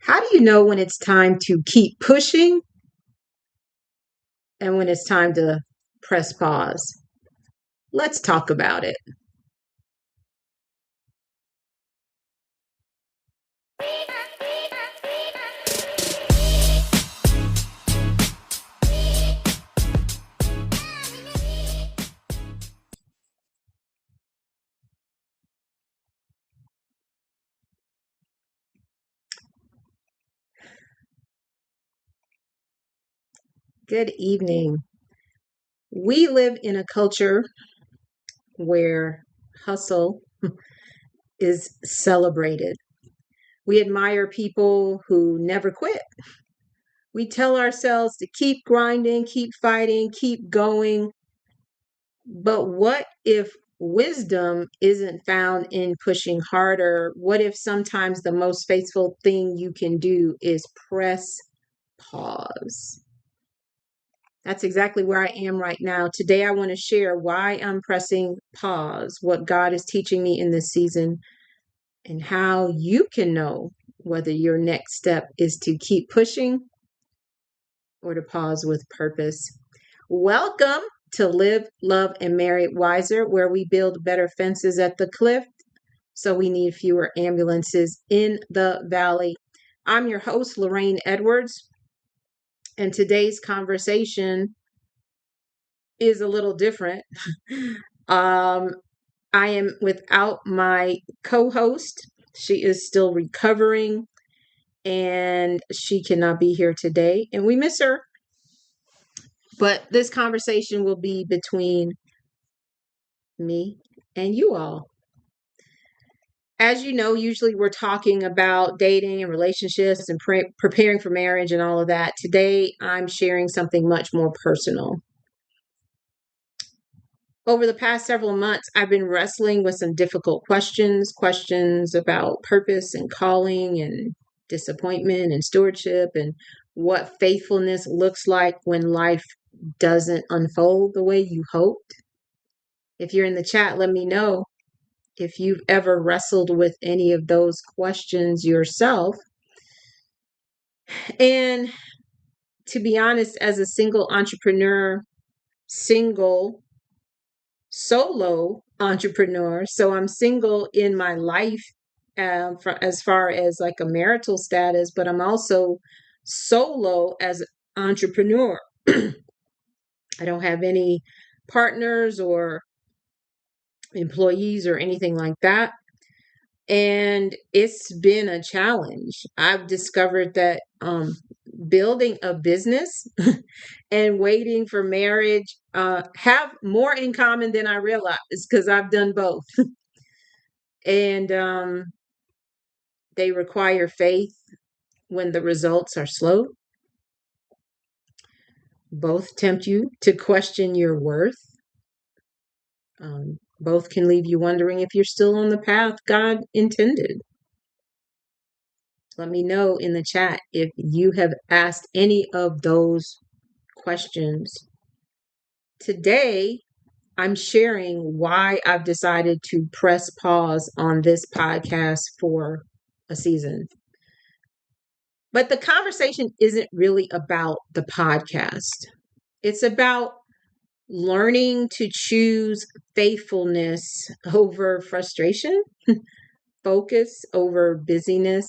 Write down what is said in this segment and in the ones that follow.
How do you know when it's time to keep pushing and when it's time to press pause? Let's talk about it. Good evening. We live in a culture where hustle is celebrated. We admire people who never quit. We tell ourselves to keep grinding, keep fighting, keep going. But what if wisdom isn't found in pushing harder? What if sometimes the most faithful thing you can do is press pause? That's exactly where I am right now. Today, I want to share why I'm pressing pause, what God is teaching me in this season, and how you can know whether your next step is to keep pushing or to pause with purpose. Welcome to Live, Love, and Marry Wiser, where we build better fences at the cliff so we need fewer ambulances in the valley. I'm your host, Lorraine Edwards, and today's conversation is a little different. I am without my co-host. She is still recovering and she cannot be here today, and we miss her. But this conversation will be between me and you all. As you know, usually we're talking about dating and relationships and preparing for marriage and all of that. Today, I'm sharing something much more personal. Over the past several months, I've been wrestling with some difficult questions about purpose and calling and disappointment and stewardship and what faithfulness looks like when life doesn't unfold the way you hoped. If you're in the chat, let me know if you've ever wrestled with any of those questions yourself. And to be honest, as a single entrepreneur, solo entrepreneur, so I'm single in my life as far as like a marital status, but I'm also solo as an entrepreneur. I don't have any partners or employees or anything like that. And it's been a challenge. I've discovered that building a business and waiting for marriage have more in common than I realized because I've done both. And they require faith when the results are slow. Both tempt you to question your worth. Both can leave you wondering if you're still on the path God intended. Let me know in the chat if you have asked any of those questions. Today, I'm sharing why I've decided to press pause on this podcast for a season. But the conversation isn't really about the podcast. It's about learning to choose faithfulness over frustration, focus over busyness,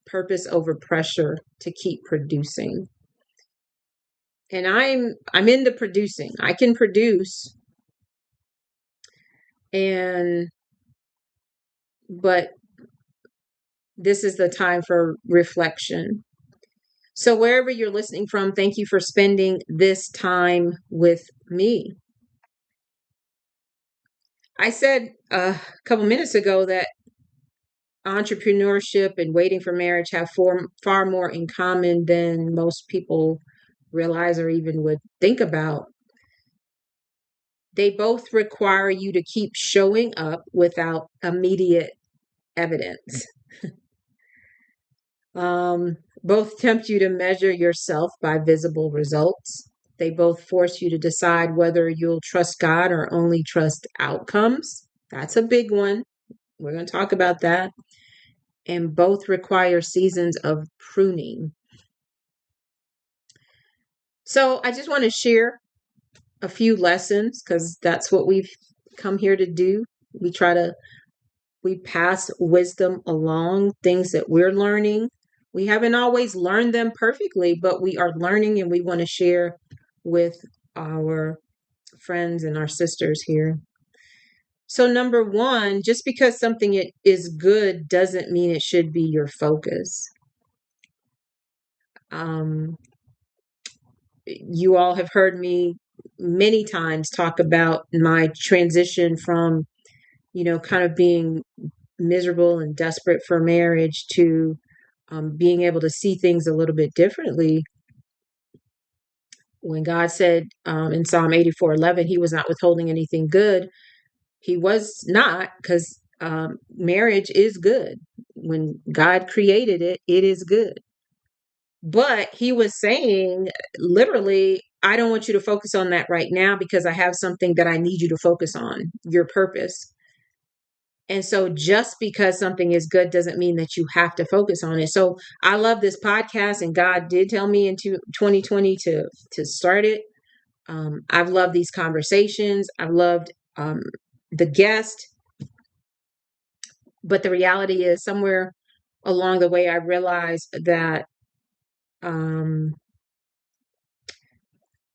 purpose over pressure to keep producing. And I'm into producing. I can produce, but this is the time for reflection. So wherever you're listening from, thank you for spending this time with me. I said a couple minutes ago that entrepreneurship and waiting for marriage have far more in common than most people realize or even would think about. They both require you to keep showing up without immediate evidence. Both tempt you to measure yourself by visible results. They both force you to decide whether you'll trust God or only trust outcomes. That's a big one. We're going to talk about that. and both require seasons of pruning. So I just want to share a few lessons because that's what we've come here to do. We pass wisdom along, things that we're learning. We haven't always learned them perfectly, but we are learning and we want to share with our friends and our sisters here. So, number one, just because something is good doesn't mean it should be your focus. Um, you all have heard me many times talk about my transition from, kind of being miserable and desperate for marriage to being able to see things a little bit differently. When God said in Psalm 84:11, He was not withholding anything good, He was not, because marriage is good. When God created it, it is good. But He was saying, literally, I don't want you to focus on that right now because I have something that I need you to focus on, your purpose. And so just because something is good doesn't mean that you have to focus on it. So I love this podcast, and God did tell me into 2020 to start it. I've loved these conversations. I've loved the guest. But the reality is, somewhere along the way, I realized that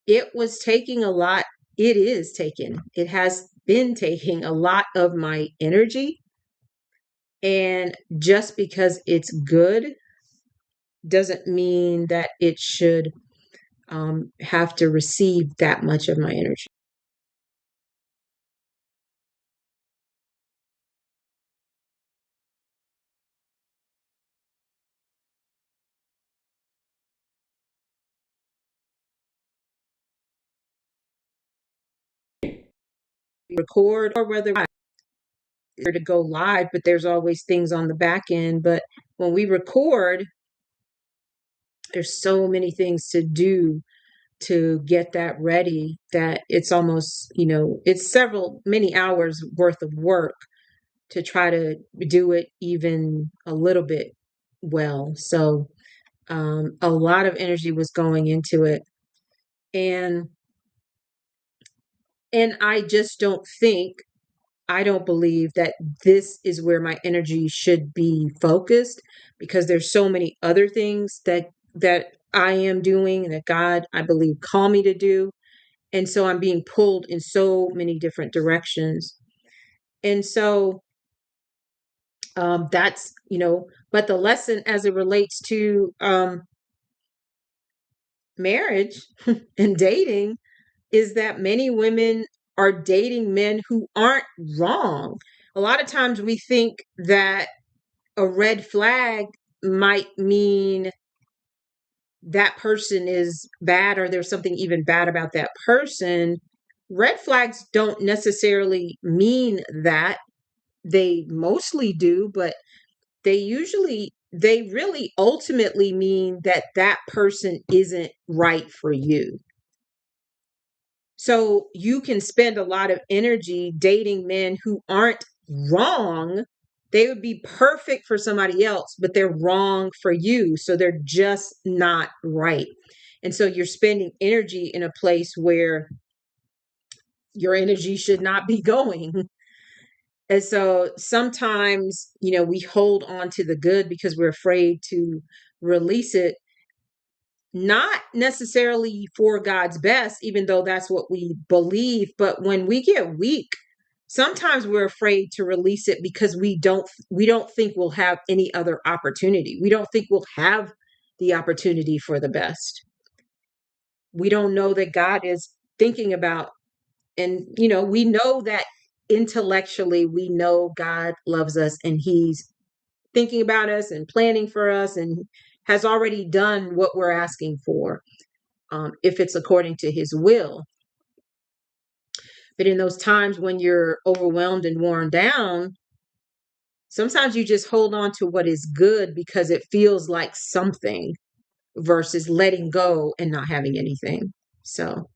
it was taking a lot. It has been taking a lot of my energy. And just because it's good doesn't mean that it should have to receive that much of my energy. Record or whether to go live, but there's always things on the back end. But when we record, there's so many things to do to get that ready that it's almost, it's many hours worth of work to try to do it even a little bit well. So a lot of energy was going into it. And I just I don't believe that this is where my energy should be focused, because there's so many other things that I am doing that God, I believe, called me to do. And so I'm being pulled in so many different directions. And so that's, but the lesson as it relates to marriage and dating is that many women are dating men who aren't wrong. A lot of times we think that a red flag might mean that person is bad or there's something even bad about that person. Red flags don't necessarily mean that. They mostly do, but they really ultimately mean that that person isn't right for you. So you can spend a lot of energy dating men who aren't wrong. They would be perfect for somebody else, but they're wrong for you. So they're just not right. And so you're spending energy in a place where your energy should not be going. And so sometimes, we hold on to the good because we're afraid to release it, not necessarily for God's best, even though that's what we believe. But when we get weak, sometimes we're afraid to release it because we don't think we'll have any other opportunity. We don't think we'll have the opportunity for the best. We don't know that God is thinking about, and we know that intellectually we know God loves us and He's thinking about us and planning for us and has already done what we're asking for, if it's according to His will. But in those times when you're overwhelmed and worn down, sometimes you just hold on to what is good because it feels like something, versus letting go and not having anything. So,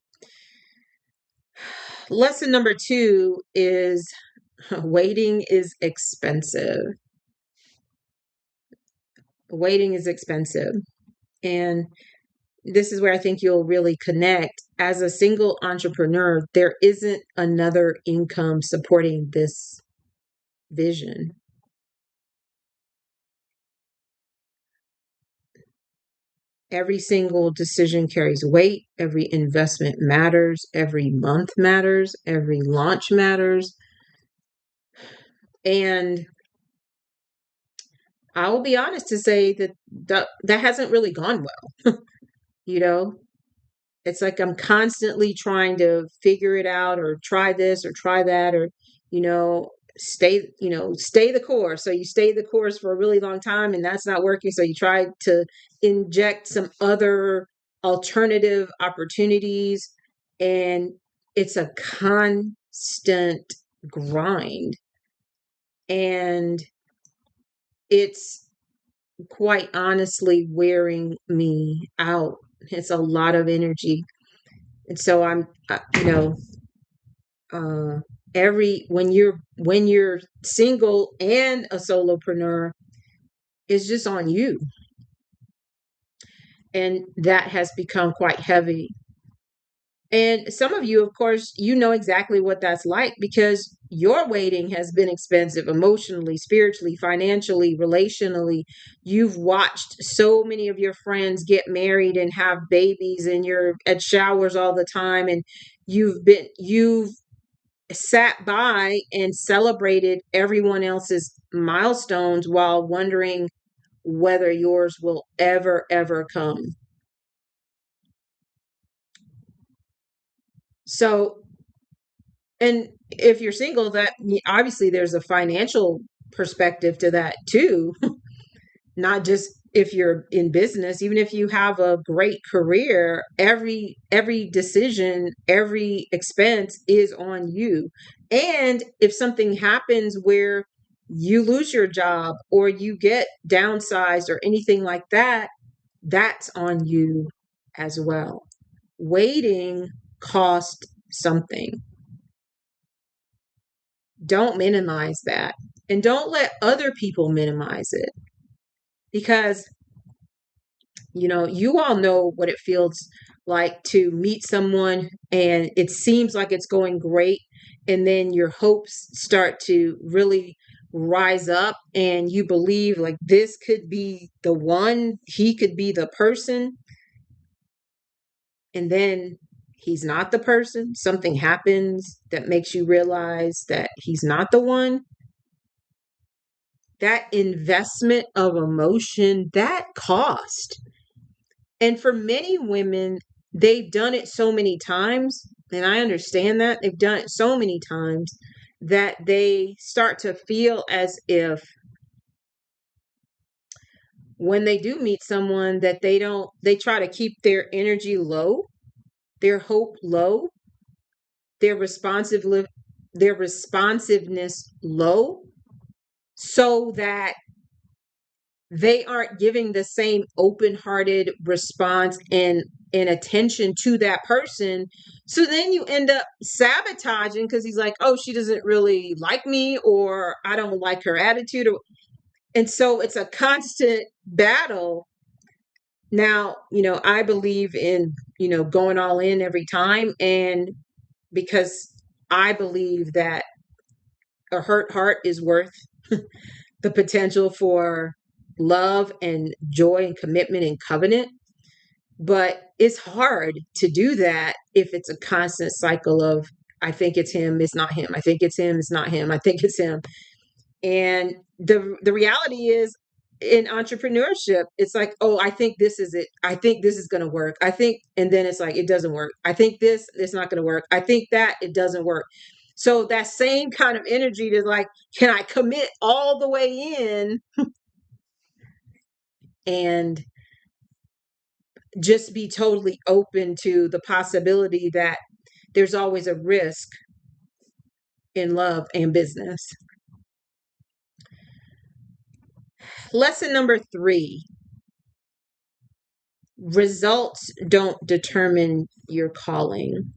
lesson number 2 is waiting is expensive. Waiting is expensive. And this is where I think you'll really connect. As a single entrepreneur, there isn't another income supporting this vision. Every single decision carries weight. Every investment matters. Every month matters. Every launch matters. And I will be honest to say that that hasn't really gone well. You know, it's like I'm constantly trying to figure it out or try this or try that or, you know, stay the course. So you stay the course for a really long time and that's not working. So you try to inject some other alternative opportunities. And it's a constant grind. And it's quite honestly wearing me out. It's a lot of energy. And so I'm, you know, every when you're single and a solopreneur, it's just on you, and that has become quite heavy. And some of you, of course, you know exactly what that's like because your waiting has been expensive emotionally, spiritually, financially, relationally. You've watched so many of your friends get married and have babies, and you're at showers all the time, and you've sat by and celebrated everyone else's milestones while wondering whether yours will ever come. So, and if you're single, that obviously there's a financial perspective to that too. Not just if you're in business, even if you have a great career, every decision, every expense is on you. And if something happens where you lose your job or you get downsized or anything like that, that's on you as well. Waiting cost something. Don't minimize that. And don't let other people minimize it because you all know what it feels like to meet someone and it seems like it's going great. And then your hopes start to really rise up and you believe like this could be the one, he could be the person. And then he's not the person. Something happens that makes you realize that he's not the one. That investment of emotion, that cost. And for many women, they've done it so many times, and I understand that they've done it so many times that they start to feel as if when they do meet someone that they try to keep their energy low, their hope low, their their responsiveness low, so that they aren't giving the same open-hearted response and attention to that person. So then you end up sabotaging because he's like, oh, she doesn't really like me, or I don't like her attitude. And so it's a constant battle. Now, I believe in, going all in every time. And because I believe that a hurt heart is worth the potential for love and joy and commitment and covenant. But it's hard to do that if it's a constant cycle of, I think it's him, it's not him. I think it's him, it's not him. I think it's him. And the reality is in entrepreneurship, it's like, oh, I think this is it. I think this is going to work. I think, and then it's like, it doesn't work. I think this, it's not going to work. I think that it doesn't work. So that same kind of energy is like, can I commit all the way in and just be totally open to the possibility that there's always a risk in love and business. Lesson number 3: results don't determine your calling.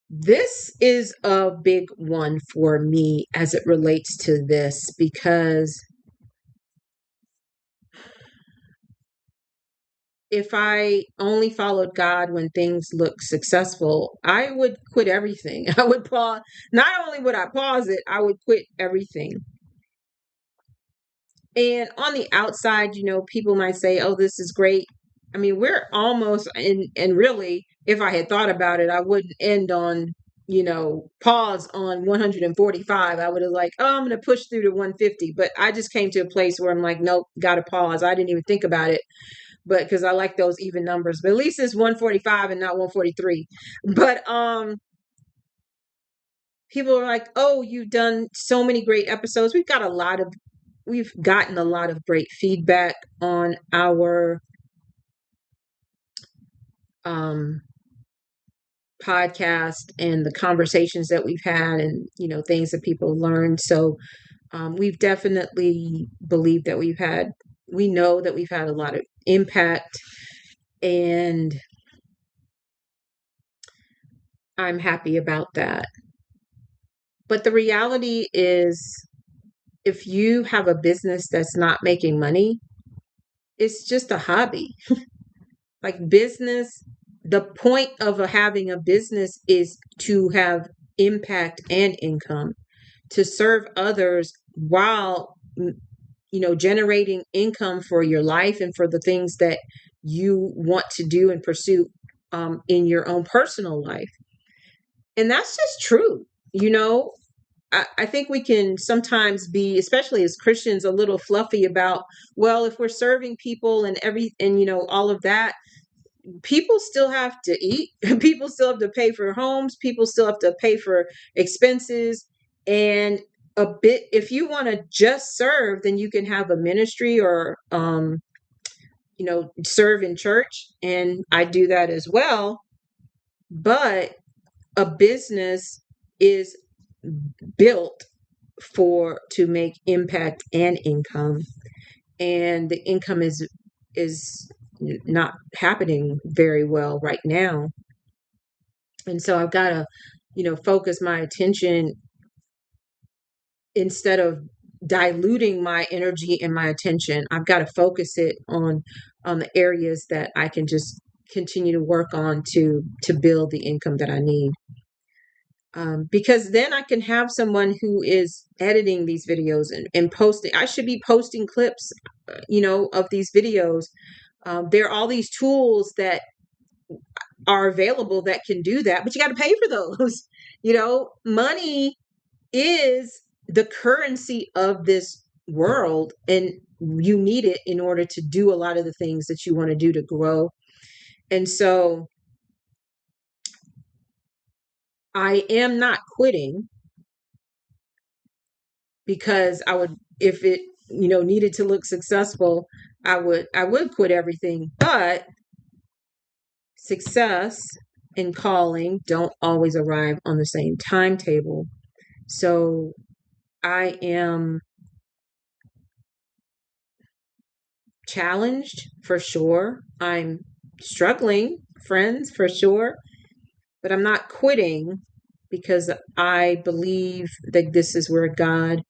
This is a big one for me as it relates to this because if I only followed God when things look successful, I would quit everything. I would pause. Not only would I pause it, I would quit everything. And on the outside, people might say, "Oh, this is great." I mean, we're almost, and really, if I had thought about it, I wouldn't end on, pause on 145. I would have like, "Oh, I'm going to push through to 150." But I just came to a place where I'm like, "Nope, got to pause." I didn't even think about it, but because I like those even numbers. But at least it's 145 and not 143. But people are like, "Oh, you've done so many great episodes." We've gotten a lot of great feedback on our um, podcast and the conversations that we've had, and things that people learned. So we've definitely believed that we know that we've had a lot of impact, and I'm happy about that. But the reality is, if you have a business that's not making money, it's just a hobby. Like business, the point of having a business is to have impact and income, to serve others while generating income for your life and for the things that you want to do and pursue in your own personal life. And that's just true. I think we can sometimes be, especially as Christians, a little fluffy about, well, if we're serving people and all of that, people still have to eat. People still have to pay for homes. People still have to pay for expenses. And if you want to just serve, then you can have a ministry or, serve in church. And I do that as well. But a business is built to make impact and income, and the income is not happening very well right now. And so I've got to focus my attention, instead of diluting my energy and my attention. I've got to focus it on the areas that I can just continue to work on to build the income that I need. Because then I can have someone who is editing these videos and posting. I should be posting clips, of these videos. There are all these tools that are available that can do that, but you got to pay for those. Money is the currency of this world, and you need it in order to do a lot of the things that you want to do to grow. And so I am not quitting, because if it needed to look successful, I would quit everything. But success and calling don't always arrive on the same timetable. So I am challenged, for sure. I'm struggling, friends, for sure. But I'm not quitting, because I believe that this is where God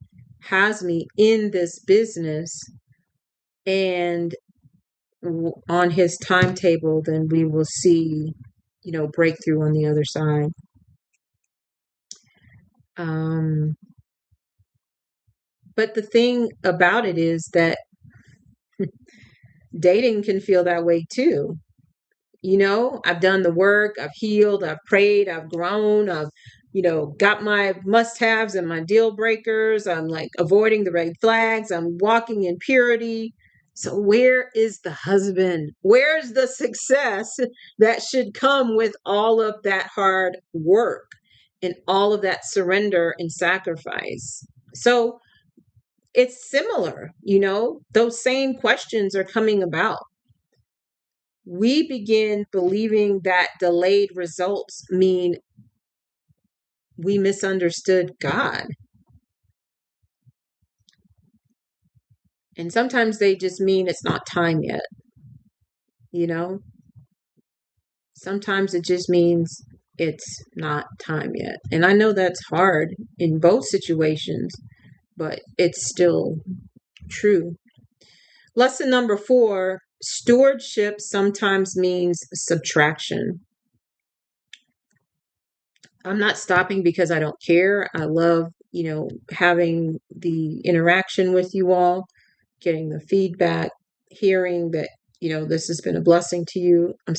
has me in this business, and on his timetable, then we will see, breakthrough on the other side. But the thing about it is that dating can feel that way too. I've done the work, I've healed, I've prayed, I've grown, I've, got my must-haves and my deal breakers. I'm like avoiding the red flags. I'm walking in purity. So where is the husband? Where's the success that should come with all of that hard work and all of that surrender and sacrifice? So it's similar, those same questions are coming about. We begin believing that delayed results mean we misunderstood God. And sometimes they just mean it's not time yet. Sometimes it just means it's not time yet. And I know that's hard in both situations, but it's still true. Lesson number 4 Stewardship sometimes means subtraction. I'm not stopping because I don't care. I love, having the interaction with you all, getting the feedback, hearing that, this has been a blessing to you. I'm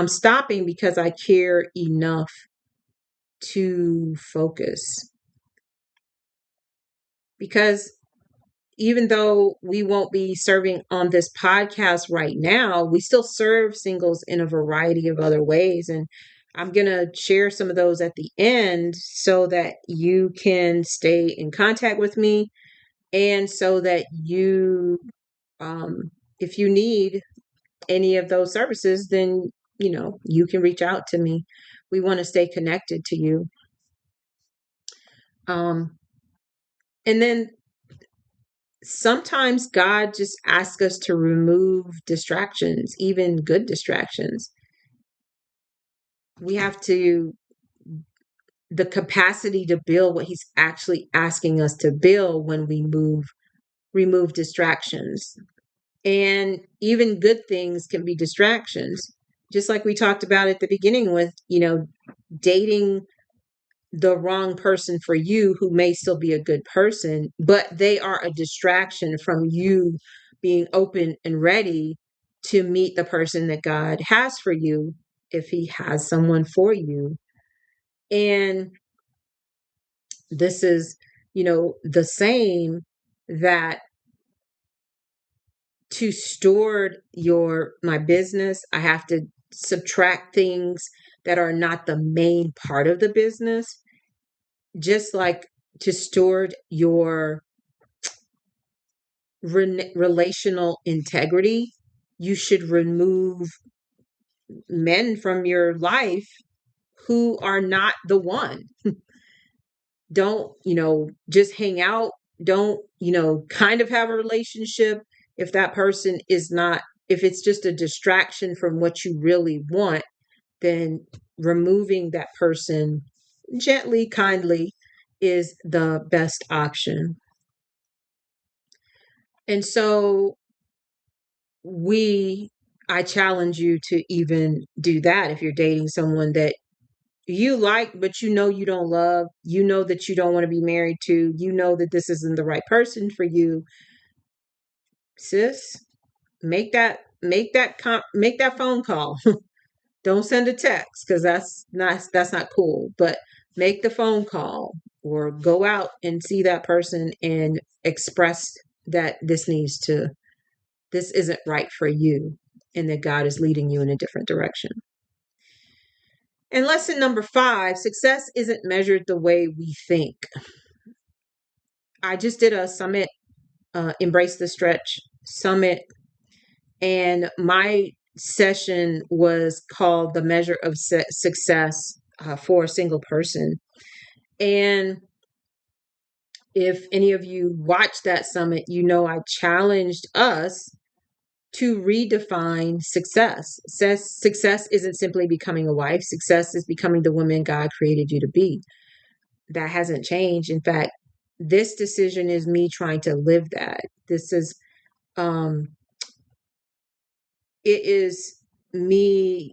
stopping because I care enough to focus. Because even though we won't be serving on this podcast right now, we still serve singles in a variety of other ways. And I'm going to share some of those at the end so that you can stay in contact with me, and so that if you need any of those services, then, you can reach out to me. We want to stay connected to you. Um, and then sometimes God just asks us to remove distractions, even good distractions. We have the capacity to build what He's actually asking us to build when we remove distractions. And even good things can be distractions. Just like we talked about at the beginning with, dating the wrong person for you, who may still be a good person, but they are a distraction from you being open and ready to meet the person that God has for you, if He has someone for you. And this is, the same, that to steward my business, I have to subtract things that are not the main part of the business. Just like to steward your relational integrity, you should remove men from your life who are not the one. Don't, just hang out. Don't, kind of have a relationship if that person is not, if it's just a distraction from what you really want. Then removing that person gently, kindly, is the best option. And so I challenge you to even do that if you're dating someone that you like, but you don't love, that you don't want to be married to, that this isn't the right person for you. Sis, make that phone call. Don't send a text, because that's not cool. But make the phone call, or go out and see that person and express that this isn't right for you, and that God is leading you in a different direction. And lesson number 5, success isn't measured the way we think. I just did a summit, Embrace the Stretch summit, and my session was called The Measure of Success for a Single Person. And if any of you watched that summit, I challenged us to redefine success. Success isn't simply becoming a wife. Success is becoming the woman God created you to be. That hasn't changed. In fact, this decision is me trying to live that. This is, it is me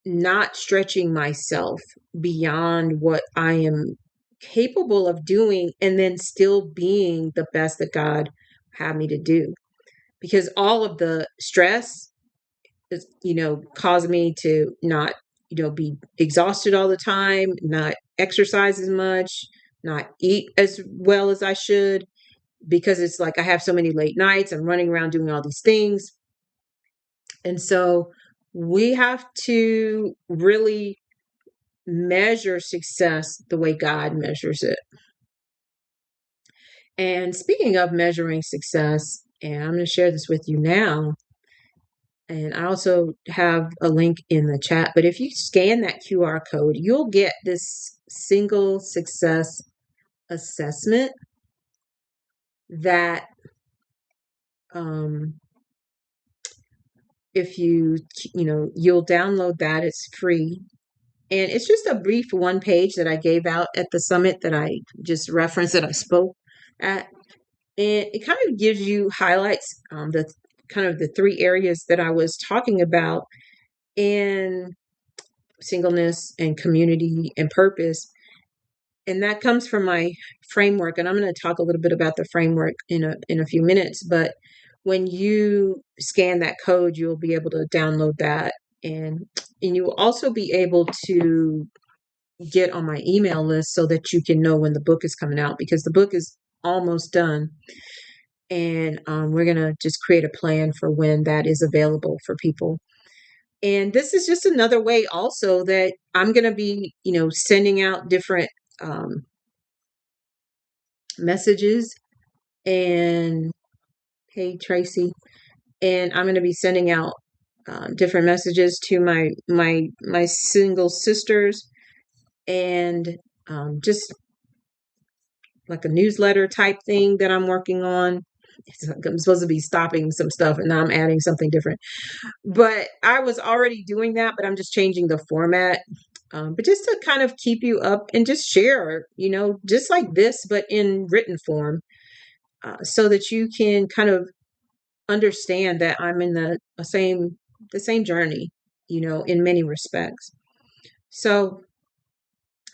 not stretching myself beyond what I am capable of doing, and then still being the best that God had me to do. Because all of the stress is, caused me to not, be exhausted all the time, not exercise as much, not eat as well as I should, because it's like I have so many late nights. I'm running around doing all these things. And so we have to really measure success the way God measures it. And speaking of measuring success, and I'm going to share this with you now, and I also have a link in the chat, but if you scan that QR code, you'll get this single success assessment that, if you'll download that. It's free. And it's just a brief one page that I gave out at the summit that I just referenced, that I spoke at. And it kind of gives you highlights, the kind of the three areas that I was talking about in singleness and community and purpose. And that comes from my framework. And I'm going to talk a little bit about the framework in a few minutes. But when you scan that code, you'll be able to download that. And you will also be able to get on my email list so that you can know when the book is coming out, because the book is almost done. And we're going to just create a plan for when that is available for people. And this is just another way also that I'm going to be, sending out different messages. And hey, Tracy. And I'm going to be sending out different messages to my single sisters, and just like a newsletter type thing that I'm working on. I'm supposed to be stopping some stuff and now I'm adding something different. But I was already doing that, but I'm just changing the format. But just to kind of keep you up and just share, just like this, but in written form, so that you can kind of understand that I'm in the same journey, in many respects. So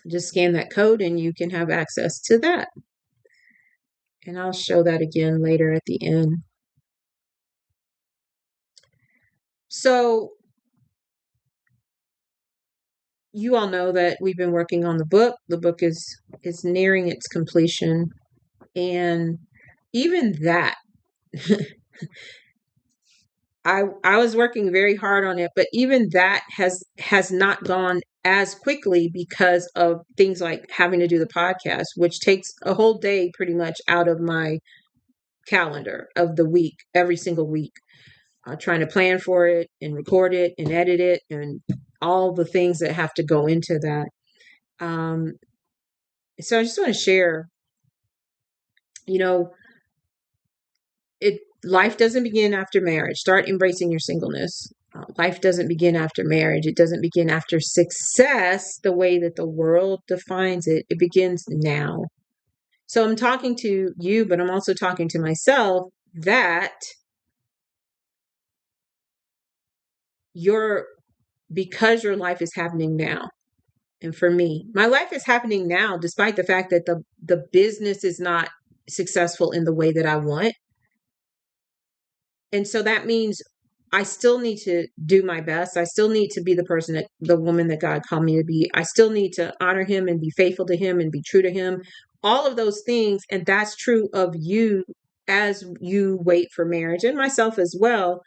just scan that code and you can have access to that. And I'll show that again later at the end. So you all know that we've been working on the book. The book is nearing its completion. And even that, I was working very hard on it, but even that has not gone as quickly because of things like having to do the podcast, which takes a whole day pretty much out of my calendar of the week, every single week, trying to plan for it and record it and edit it and all the things that have to go into that. So I just want to share, life doesn't begin after marriage. Start embracing your singleness. Life doesn't begin after marriage. It doesn't begin after success, the way that the world defines it. It begins now. So I'm talking to you, but I'm also talking to myself that because your life is happening now. And for me, my life is happening now, despite the fact that the business is not successful in the way that I want. And so that means I still need to do my best. I still need to be the woman that God called me to be. I still need to honor him and be faithful to him and be true to him. All of those things. And that's true of you as you wait for marriage, and myself as well.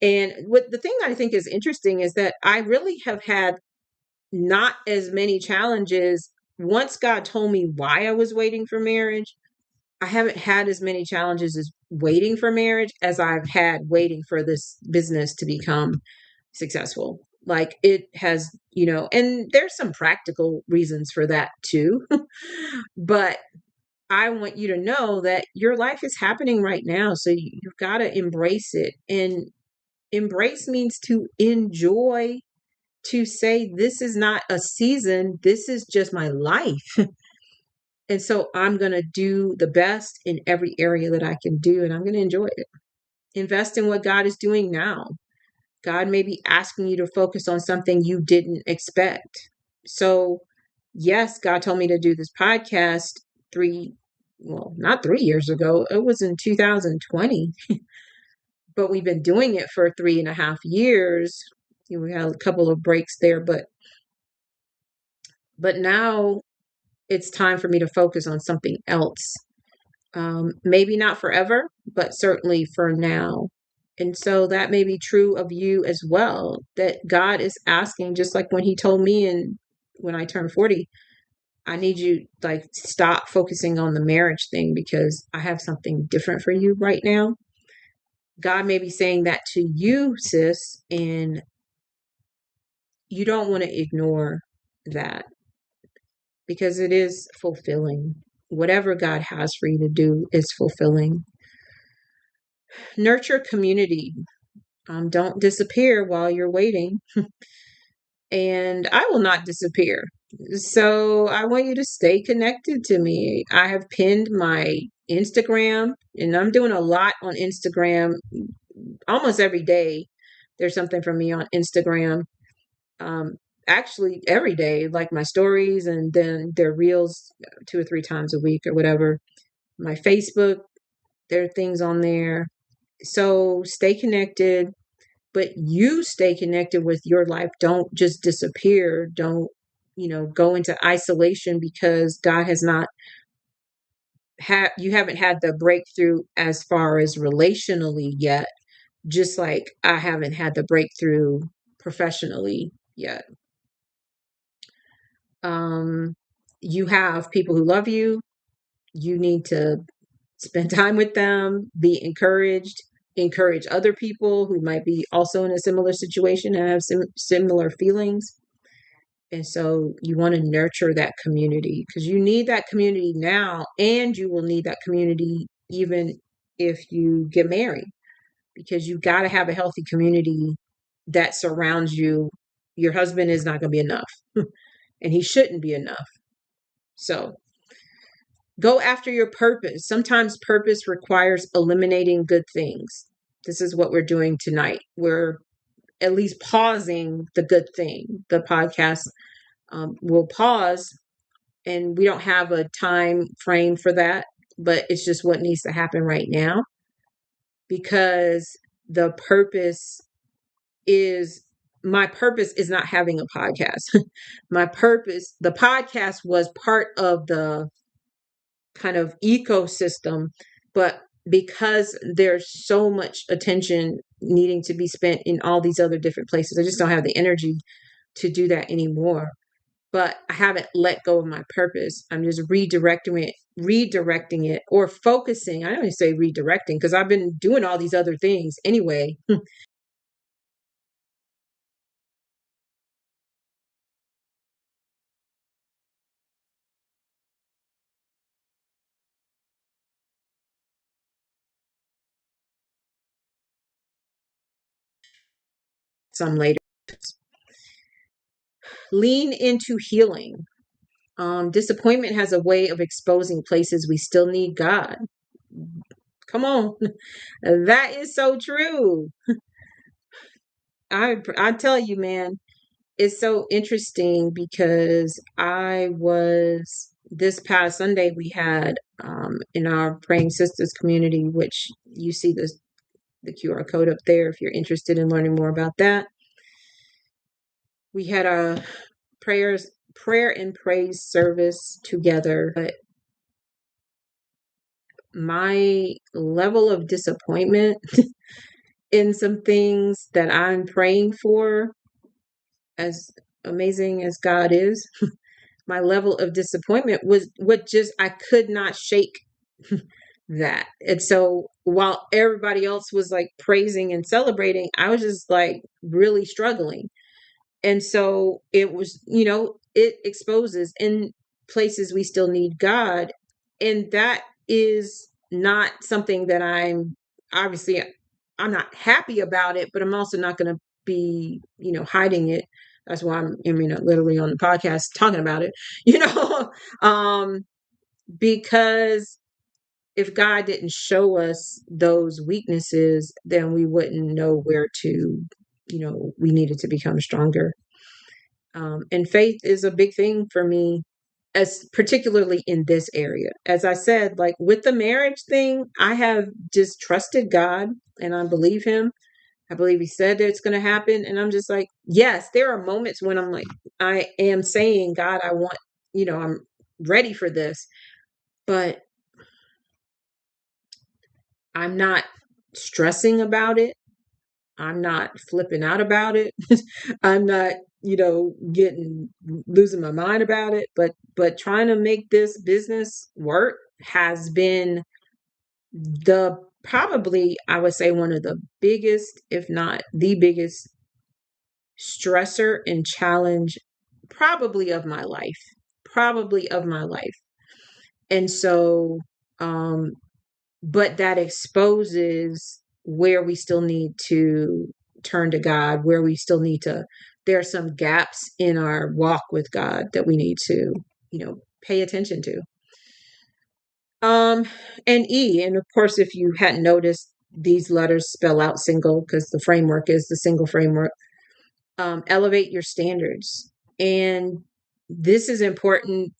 And the thing I think is interesting is that I really have had not as many challenges. Once God told me why I was waiting for marriage, I haven't had as many challenges as waiting for marriage as I've had waiting for this business to become successful. Like it has, and there's some practical reasons for that too. But I want you to know that your life is happening right now. So you've got to embrace it. And embrace means to enjoy, to say, this is not a season, this is just my life. And so I'm going to do the best in every area that I can do, and I'm going to enjoy it. Invest in what God is doing now. God may be asking you to focus on something you didn't expect. So, yes, God told me to do this podcast not 3 years ago. It was in 2020. But we've been doing it for 3.5 years. We had a couple of breaks there, but now it's time for me to focus on something else. Maybe not forever, but certainly for now. And so that may be true of you as well, that God is asking, just like when he told me when I turned 40, I need you stop focusing on the marriage thing because I have something different for you right now. God may be saying that to you, sis, and you don't want to ignore that because it is fulfilling. Whatever God has for you to do is fulfilling. Nurture community. Don't disappear while you're waiting. And I will not disappear. So I want you to stay connected to me. I have pinned my Instagram, and I'm doing a lot on Instagram almost every day there's something from me on Instagram. Um, Actually every day, like my stories, and then their reels 2 or 3 times a week or whatever. My Facebook, there are things on there. So stay connected, but you stay connected with your life. Don't just disappear. Don't, go into isolation because God has not you haven't had the breakthrough as far as relationally yet, just like I haven't had the breakthrough professionally yet. Um, you have people who love you. You need to spend time with them, be encouraged, encourage other people who might be also in a similar situation and have similar feelings. And so you want to nurture that community because you need that community now, and you will need that community even if you get married, because you got to have a healthy community that surrounds you. Your husband is not going to be enough, and he shouldn't be enough. So go after your purpose. Sometimes purpose requires eliminating good things. This is what we're doing tonight. We're at least pausing the good thing. The podcast will pause, and we don't have a time frame for that, but it's just what needs to happen right now, because the purpose is my purpose is not having a podcast. The podcast was part of the kind of ecosystem, but because there's so much attention needing to be spent in all these other different places, I just don't have the energy to do that anymore. But I haven't let go of my purpose. I'm just redirecting it or focusing. I don't even say redirecting because I've been doing all these other things anyway. Some later. Lean into healing. Disappointment has a way of exposing places we still need God. Come on. That is so true. I tell you, man, it's so interesting because I was this past Sunday we had in our Praying Sisters community, which you see the QR code up there if you're interested in learning more about that. We had a prayer and praise service together. But my level of disappointment in some things that I'm praying for, as amazing as God is, my level of disappointment was what just I could not shake that. And so while everybody else was like praising and celebrating, I was just like really struggling. And so it was, it exposes in places we still need God. And that is not something that obviously I'm not happy about it, but I'm also not going to be, hiding it. That's why I'm literally on the podcast talking about it, um, because if God didn't show us those weaknesses, then we wouldn't know where to, we needed to become stronger. And faith is a big thing for me, as particularly in this area. As I said, like with the marriage thing, I have just trusted God and I believe him. I believe he said that it's going to happen. And I'm just like, yes, there are moments when I'm like, I am saying, God, I want, I'm ready for this, but I'm not stressing about it. I'm not flipping out about it. I'm not, getting losing my mind about it. But trying to make this business work has been the probably I would say one of the biggest, if not the biggest stressor and challenge probably of my life. Probably of my life. And so but that exposes where we still need to turn to God, where we still need to, there are some gaps in our walk with God that we need to, pay attention to. Um, and of course, if you hadn't noticed, these letters spell out single because the framework is the single framework. Elevate your standards. And this is important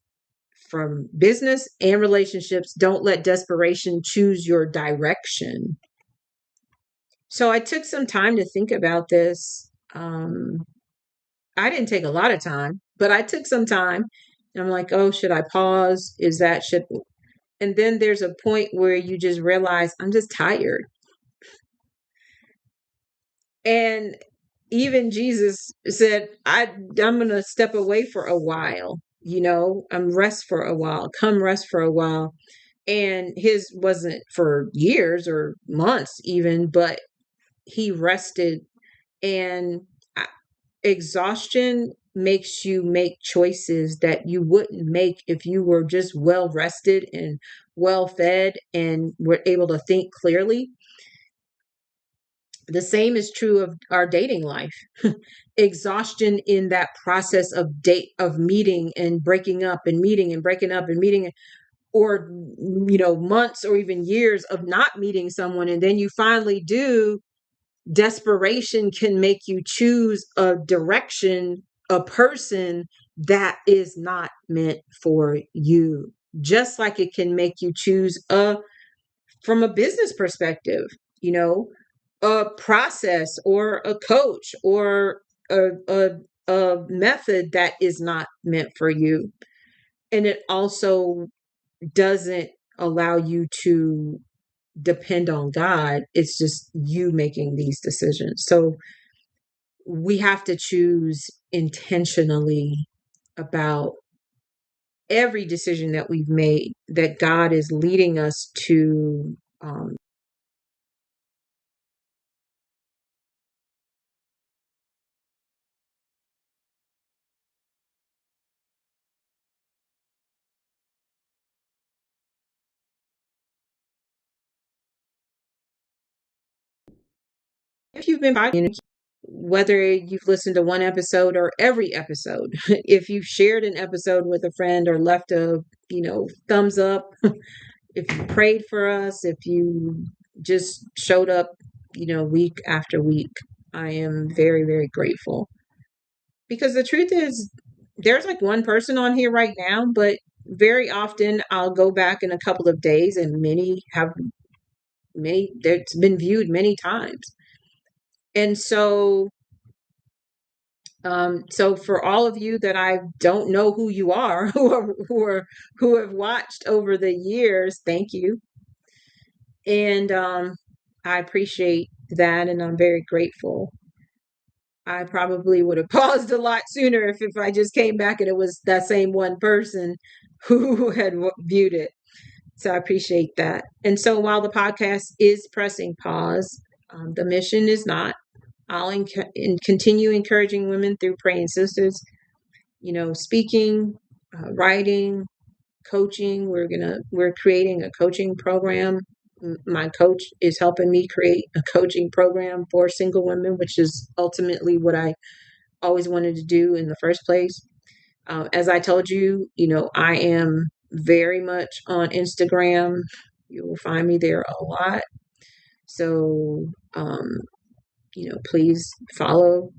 from business and relationships. Don't let desperation choose your direction. So I took some time to think about this. I didn't take a lot of time, but I took some time. I'm like, oh, should I pause? And then there's a point where you just realize I'm just tired. And even Jesus said, I'm going to step away for a while. I'm rest for a while. Come rest for a while. And his wasn't for years or months even, but he rested. And exhaustion makes you make choices that you wouldn't make if you were just well rested and well fed and were able to think clearly. The same is true of our dating life. Exhaustion in that process of meeting and breaking up and meeting and breaking up and meeting, or months or even years of not meeting someone, and then you finally do. Desperation can make you choose a direction, a person that is not meant for you. Just like it can make you choose from a business perspective, a process or a coach or a method that is not meant for you. And it also doesn't allow you to depend on God. It's just you making these decisions. So we have to choose intentionally about every decision that we've made, that God is leading us to. If you've been whether you've listened to one episode or every episode, if you've shared an episode with a friend or left a thumbs up, if you prayed for us, if you just showed up week after week, I am very, very grateful. Because the truth is, there's like one person on here right now, but very often I'll go back in a couple of days and it's been viewed many times. And so for all of you that I don't know who you are, who have watched over the years, thank you. And I appreciate that, and I'm very grateful. I probably would have paused a lot sooner if I just came back and it was that same one person who had viewed it. So I appreciate that. And so while the podcast is pressing pause, the mission is not. I'll continue encouraging women through Praying Sisters, speaking, writing, coaching. We're creating a coaching program. My coach is helping me create a coaching program for single women, which is ultimately what I always wanted to do in the first place. As I told you, I am very much on Instagram. You will find me there a lot. So, please follow.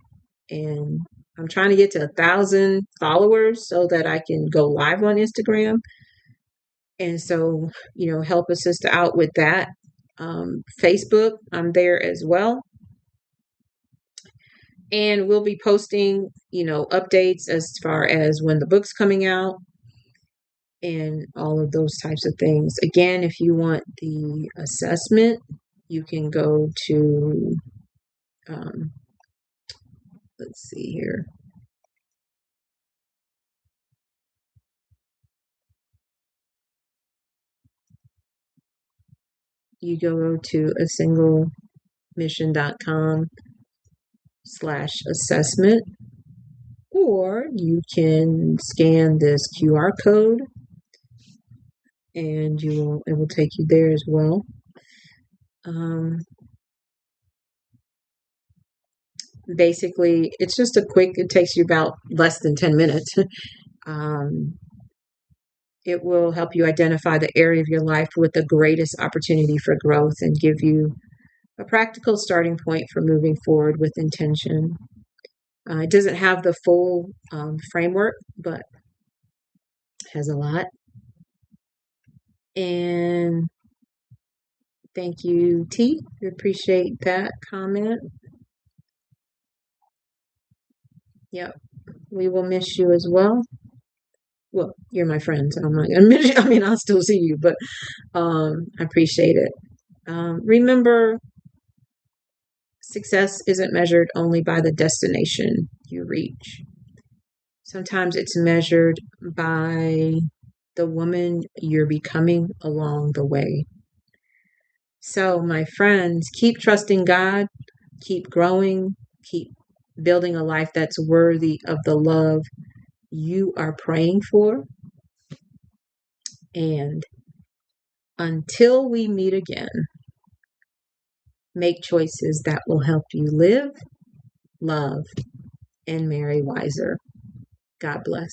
And I'm trying to get to 1,000 followers so that I can go live on Instagram. And so, help a sister out with that. Facebook, I'm there as well. And we'll be posting, updates as far as when the book's coming out and all of those types of things. Again, if you want the assessment, you can go to, let's see here. You go to asinglemission.com/assessment, or you can scan this QR code and it will take you there as well. Basically, it's just it takes you about less than 10 minutes. It will help you identify the area of your life with the greatest opportunity for growth and give you a practical starting point for moving forward with intention. It doesn't have the full framework, but has a lot. And thank you, T. We appreciate that comment. Yep. We will miss you as well. Well, you're my friend, so I'm not gonna miss you. I mean, I'll still see you, but I appreciate it. Remember, success isn't measured only by the destination you reach. Sometimes it's measured by the woman you're becoming along the way. So, my friends, keep trusting God, keep growing, keep building a life that's worthy of the love you are praying for. And until we meet again, make choices that will help you live, love, and marry wiser. God bless.